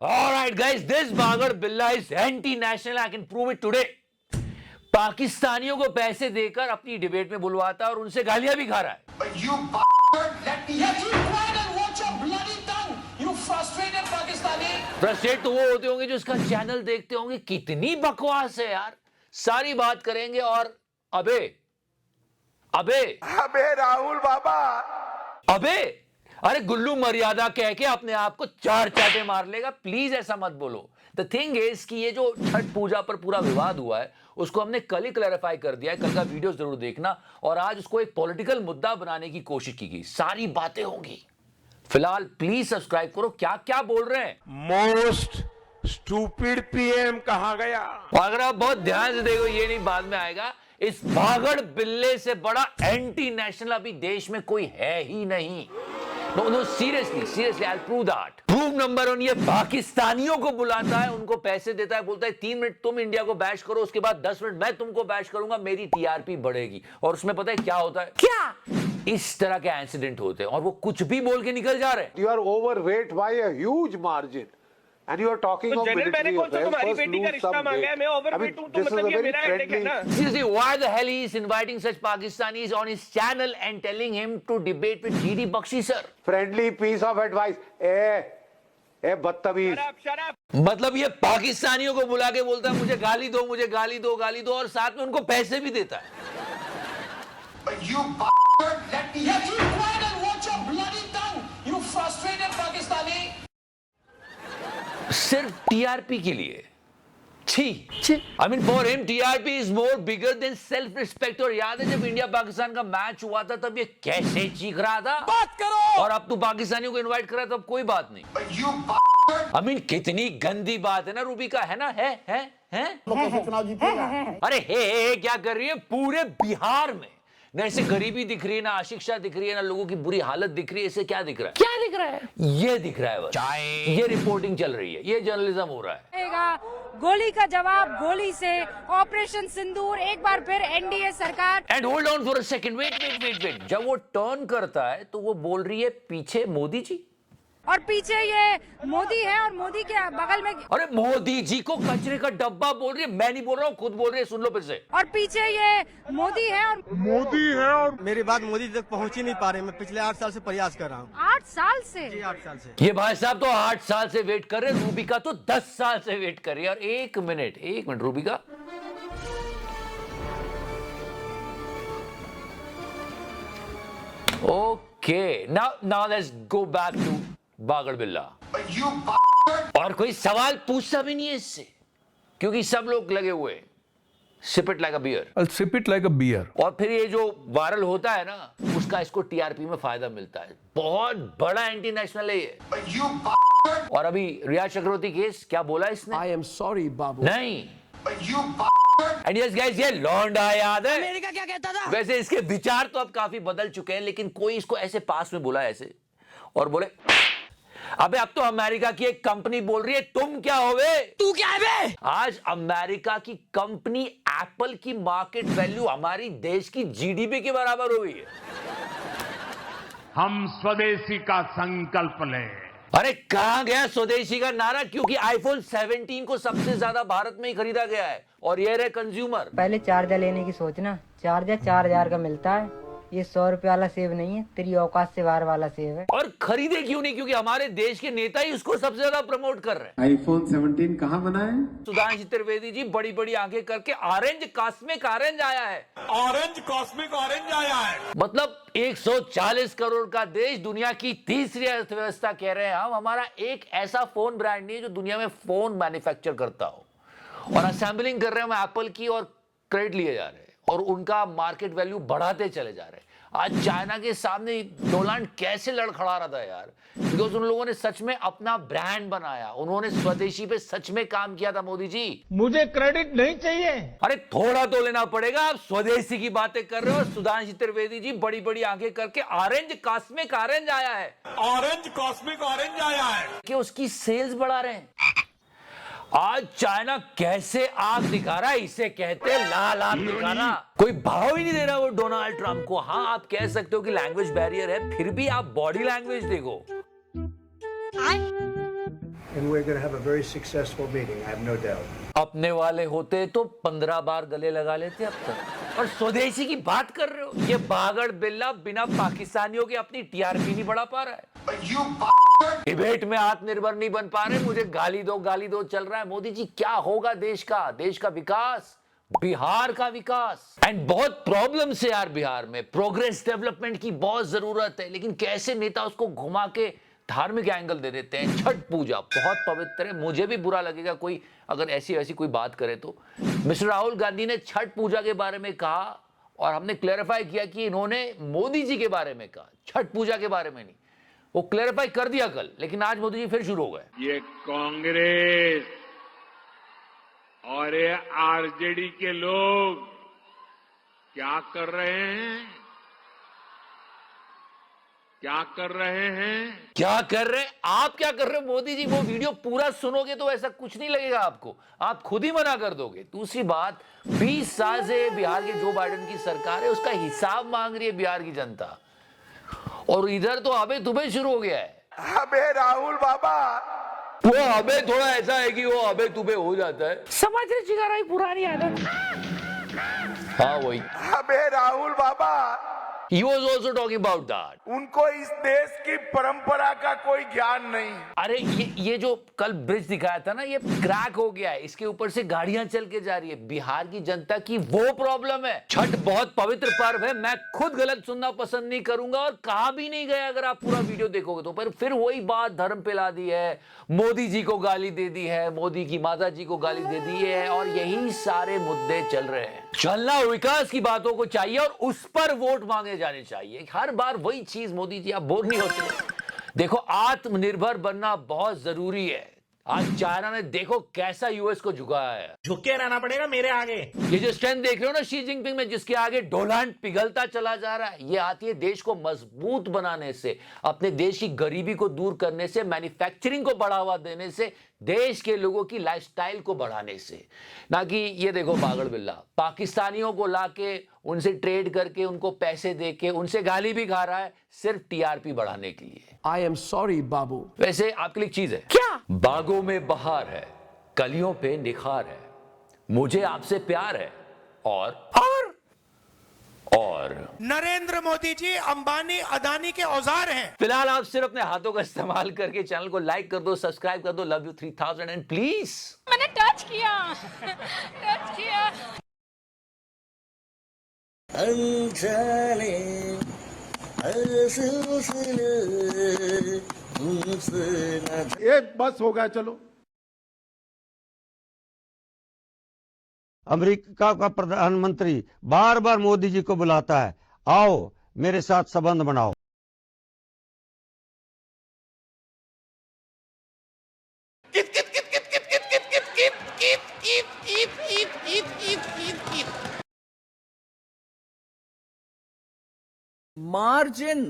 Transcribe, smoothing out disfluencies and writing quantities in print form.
All right, guys, this Bagar Billah is anti-national. I can prove it today. पाकिस्तानियों को पैसे देकर अपनी डिबेट में बुलवाता है और उनसे गालियां भी खा रहा है. But you bastard, let me hear you quiet and watch your bloody tongue. You frustrated Pakistani. Frustrate तो वो होते होंगे जो इसका चैनल देखते होंगे. कितनी बकवास है यार. सारी बात करेंगे और अबे राहुल बाबा. अबे अरे गुल्लू मर्यादा कह के अपने आप को चार चाटे मार लेगा. प्लीज ऐसा मत बोलो. द थिंग इज कि ये जो छठ पूजा पर पूरा विवाद हुआ है उसको हमने कल ही क्लैरिफाई कर दिया है. कल का वीडियो जरूर देखना. और आज उसको एक पॉलिटिकल मुद्दा बनाने की कोशिश की गई. सारी बातें होंगी. फिलहाल प्लीज सब्सक्राइब करो. क्या क्या बोल रहे हैं. मोस्ट स्टूपिड पीएम कहा गया. और अगर आप बहुत ध्यान से देखो ये नहीं बाद में आएगा. इस भागड़ बिल्ले से बड़ा एंटी नेशनल अभी देश में कोई है ही नहीं. No seriously I prove that. Proof number 1, ये पाकिस्तानियों को बुलाता है, उनको पैसे देता है, बोलता है 3 मिनट तुम इंडिया को बैश करो, उसके बाद 10 मिनट मैं तुमको बैश करूंगा, मेरी टीआरपी बढ़ेगी. और उसमें पता है क्या होता है. क्या इस तरह के इंसिडेंट होते हैं और वो कुछ भी बोल के निकल जा रहे हैं. You are overweight by a huge margin, and you are talking of general मैंने military कौन सा affairs. तुम्हारी First बेटी का lose रिश्ता some मांगा है. मैं weight. I ओवरवेट mean, हूं तो this is मतलब a ये very मेरा हेडेक है ना. Seriously, why the hell he is inviting such Pakistanis on his channel and telling him to debate with GD Bakshi sir? friendly piece of advice. ए बदतमीज. Shut up. मतलब ये पाकिस्तानियों को बुला के बोलता है मुझे गाली दो और साथ में उनको पैसे भी देता है. But you bastard, let me hear you quiet and watch your bloody tongue. You frustrated Pakistani. सिर्फ टीआरपी के लिए. छी. I mean for him TRP is more bigger than self respect. और याद है जब इंडिया पाकिस्तान का मैच हुआ था तब ये कैसे चीख रहा था. बात करो. और अब तू पाकिस्तानियों को इनवाइट कर रहा है तो अब कोई बात नहीं. But you bastard. I mean कितनी गंदी बात है ना रूबी का. है ना. है अरे हे क्या कर रही है पूरे बिहार में. न इसे गरीबी दिख रही है, ना अशिक्षा दिख रही है, ना लोगों की बुरी हालत दिख रही है. इसे क्या दिख रहा है. क्या दिख रहा है. ये दिख रहा है बस. ये रिपोर्टिंग चल रही है. ये जर्नलिज्म हो रहा है. गोली का जवाब गोली से. ऑपरेशन सिंदूर एक बार फिर एनडीए सरकार. And hold on for a second. Wait. जब वो टर्न करता है तो वो बोल रही है पीछे मोदी जी. और पीछे ये मोदी है और मोदी के बगल में. अरे मोदी जी को कचरे का डब्बा बोल रही है. मैं नहीं बोल रहा हूँ, खुद बोल रही है. सुन लो फिर से. और पीछे ये मोदी है और मेरी बात मोदी तक पहुंच ही नहीं पा रही. मैं पिछले 8 साल से प्रयास कर रहा हूँ. 8 साल से. 8 साल से. ये भाई साहब तो 8 साल से वेट कर रहे हैं. रूबिका तो 10 साल से वेट कर रही है. और एक minute Rubika. Okay now let's go back to Bagad Billa. But you bastard. और कोई सवाल पूछता भी नहीं है इससे क्योंकि सब लोग लगे हुए. Sip it like a beer. I'll sip it like a beer. और फिर ये जो वायरल होता है ना उसका इसको टीआरपी में फायदा मिलता है. बहुत बड़ा एंटी नेशनल है ये. But you bastard. और अभी रियाज चक्रवर्ती केस क्या बोला इसने. I am sorry, बाबू. नहीं. But you bastard. And yes guys ये लौंडा याद है. अमेरिका क्या कहता था. वैसे इसके विचार तो अब काफी बदल चुके हैं लेकिन कोई इसको ऐसे पास में बोला ऐसे और बोले अबे अब तो अमेरिका की एक कंपनी बोल रही है तुम क्या होवे. तू क्या है बे. आज अमेरिका की कंपनी एप्पल की मार्केट वैल्यू हमारी देश की जीडीपी के बराबर हो गई है. हम स्वदेशी का संकल्प लें. अरे कहां गया स्वदेशी का नारा. क्योंकि आईफोन 17 को सबसे ज्यादा भारत में ही खरीदा गया है और ये रहे कंज्यूमर. पहले चार्जर लेने की सोचना. चार्जर 4000 का मिलता है. ये 100 रुपए वाला सेब नहीं है, तेरी औकात से बाहर वाला सेब है. और खरीदे क्यों नहीं. क्योंकि हमारे देश के नेता ही उसको सबसे ज्यादा प्रमोट कर रहे हैं. आईफोन 17 कहाँ बना है. सुधांशु त्रिवेदी जी बड़ी बड़ी आंखें करके ऑरेंज कॉस्मिक ऑरेंज आया है. ऑरेंज कॉस्मिक ऑरेंज आया है. मतलब 140 करोड़ का देश, दुनिया की तीसरी अर्थव्यवस्था कह रहे हैं हम. हमारा एक ऐसा फोन ब्रांड नहीं है जो दुनिया में फोन मैन्युफैक्चर करता हो. और असेंबलिंग कर रहे हैं हम एप्पल की और क्रेडिट लिए जा रहे हैं और उनका मार्केट वैल्यू बढ़ाते चले जा रहे हैं. आज चाइना के सामने डोनाल्ड कैसे लड़खड़ा रहा था यार. बिकॉज उन लोगों ने सच में अपना ब्रांड बनाया. उन्होंने स्वदेशी पे सच में काम किया था. मोदी जी मुझे क्रेडिट नहीं चाहिए. अरे थोड़ा तो लेना पड़ेगा. आप स्वदेशी की बातें कर रहे हो. सुधांशु त्रिवेदी जी बड़ी बड़ी आंखें करके ऑरेंज कॉस्मिक ऑरेंज आया है. ऑरेंज कॉस्मिक ऑरेंज आया है. कि उसकी सेल्स बढ़ा रहे हैं. आज चाइना कैसे आग दिखा रहा है. इसे कहते हैं लाल आग दिखाना. कोई भाव ही नहीं दे रहा वो डोनाल्ड ट्रंप को. हाँ आप कह सकते हो कि लैंग्वेज बैरियर है, फिर भी आप बॉडी लैंग्वेज देखो. And we're going to have a very successful meeting, I have no doubt. अपने वाले होते तो 15 बार गले लगा लेते अब तक, और स्वदेशी की बात कर रहे हो। ये बागड़ बिल्ला बिना पाकिस्तानियों के अपनी टीआरपी नहीं बढ़ा पा रहा है। You डिबेट में आत्मनिर्भर नहीं बन पा रहे, मुझे गाली दो चल रहा है। मोदी जी क्या होगा देश का विकास, बिहार का विकास। एंड बहुत प्रॉब्लम से यार बिहार में प्रोग्रेस डेवलपमेंट की बहुत जरूरत है, लेकिन कैसे नेता उसको घुमा के धार्मिक एंगल दे देते हैं। छठ पूजा बहुत पवित्र है, मुझे भी बुरा लगेगा कोई अगर ऐसी वैसी कोई बात करे तो। मिस्टर राहुल गांधी ने छठ पूजा के बारे में कहा और हमने क्लैरिफाई किया कि इन्होंने मोदी जी के बारे में कहा, छठ पूजा के बारे में नहीं। वो क्लैरिफाई कर दिया कल, लेकिन आज मोदी जी फिर शुरू हो गए। ये कांग्रेस और ये आरजेडी के लोग क्या कर रहे हैं? क्या कर रहे हैं? क्या कर रहे हैं? आप क्या कर रहे हो मोदी जी? वो वीडियो पूरा सुनोगे तो ऐसा कुछ नहीं लगेगा आपको, आप खुद ही मना कर दोगे। दूसरी बात, 20 साल से बिहार के जो बाइडेन की सरकार है उसका हिसाब मांग रही है बिहार की जनता, और इधर तो अबे तुम्हें शुरू हो गया है। अबे राहुल बाबा, वो अबे थोड़ा ऐसा है कि वो अबे तुम्हें हो जाता है, समझ रहे चिगारा पुरानी आदत। हाँ वही, अबे राहुल बाबा, he was also talking about that। उनको इस देश की परंपरा का कोई ज्ञान नहीं। अरे ये जो कल ब्रिज दिखाया था ना, ये क्रैक हो गया है, इसके ऊपर से गाड़ियां चल के जा रही है। बिहार की जनता की वो प्रॉब्लम है। छठ बहुत पवित्र पर्व है, मैं खुद गलत सुनना पसंद नहीं करूंगा और कहा भी नहीं गया अगर आप पूरा वीडियो देखोगे तो। पर फिर वही बात धर्म पे ला दी है, मोदी जी को गाली दे दी है, मोदी की माता जी को गाली दे दी है, और यही सारे मुद्दे चल रहे हैं। चलना विकास की बातों को चाहिए और उस पर वोट मांगे जाने चाहिए। हर बार वही चीज मोदी जी, आप बोर नहीं होते? देखो आत्मनिर्भर बनना बहुत जरूरी है। आज चाइना ने देखो कैसा यूएस को झुकाया है। झुके रहना पड़ेगा मेरे आगे। ये जो स्ट्रेंथ देख रहे हो ना शी जिनपिंग में, जिसके आगे डोनाल्ड पिघलता चला जा रहा है, ये आती है देश को मजबूत बनाने से, अपने देश की गरीबी को दूर करने से, मैन्युफैक्चरिंग को बढ़ावा देने से, देश के लोगों की लाइफस्टाइल को बढ़ाने से। ना कि ये देखो पागल बिल्ला पाकिस्तानियों को लाके उनसे ट्रेड करके, उनको पैसे देके, उनसे गाली भी खा रहा है सिर्फ टीआरपी बढ़ाने के लिए। I am sorry, बाबू। वैसे आपके लिए एक चीज है क्या? बागों में बहार है, कलियों पे निखार है, मुझे आपसे प्यार है, और नरेंद्र मोदी जी अंबानी अदानी के औजार हैं। फिलहाल आप सिर्फ अपने हाथों का इस्तेमाल करके चैनल को लाइक कर दो, सब्सक्राइब कर दो। Love you 3000 and please. मैंने टच किया ये बस हो गया, चलो। अमेरिका का प्रधानमंत्री बार बार मोदी जी को बुलाता है, आओ मेरे साथ संबंध बनाओ। मार्जिन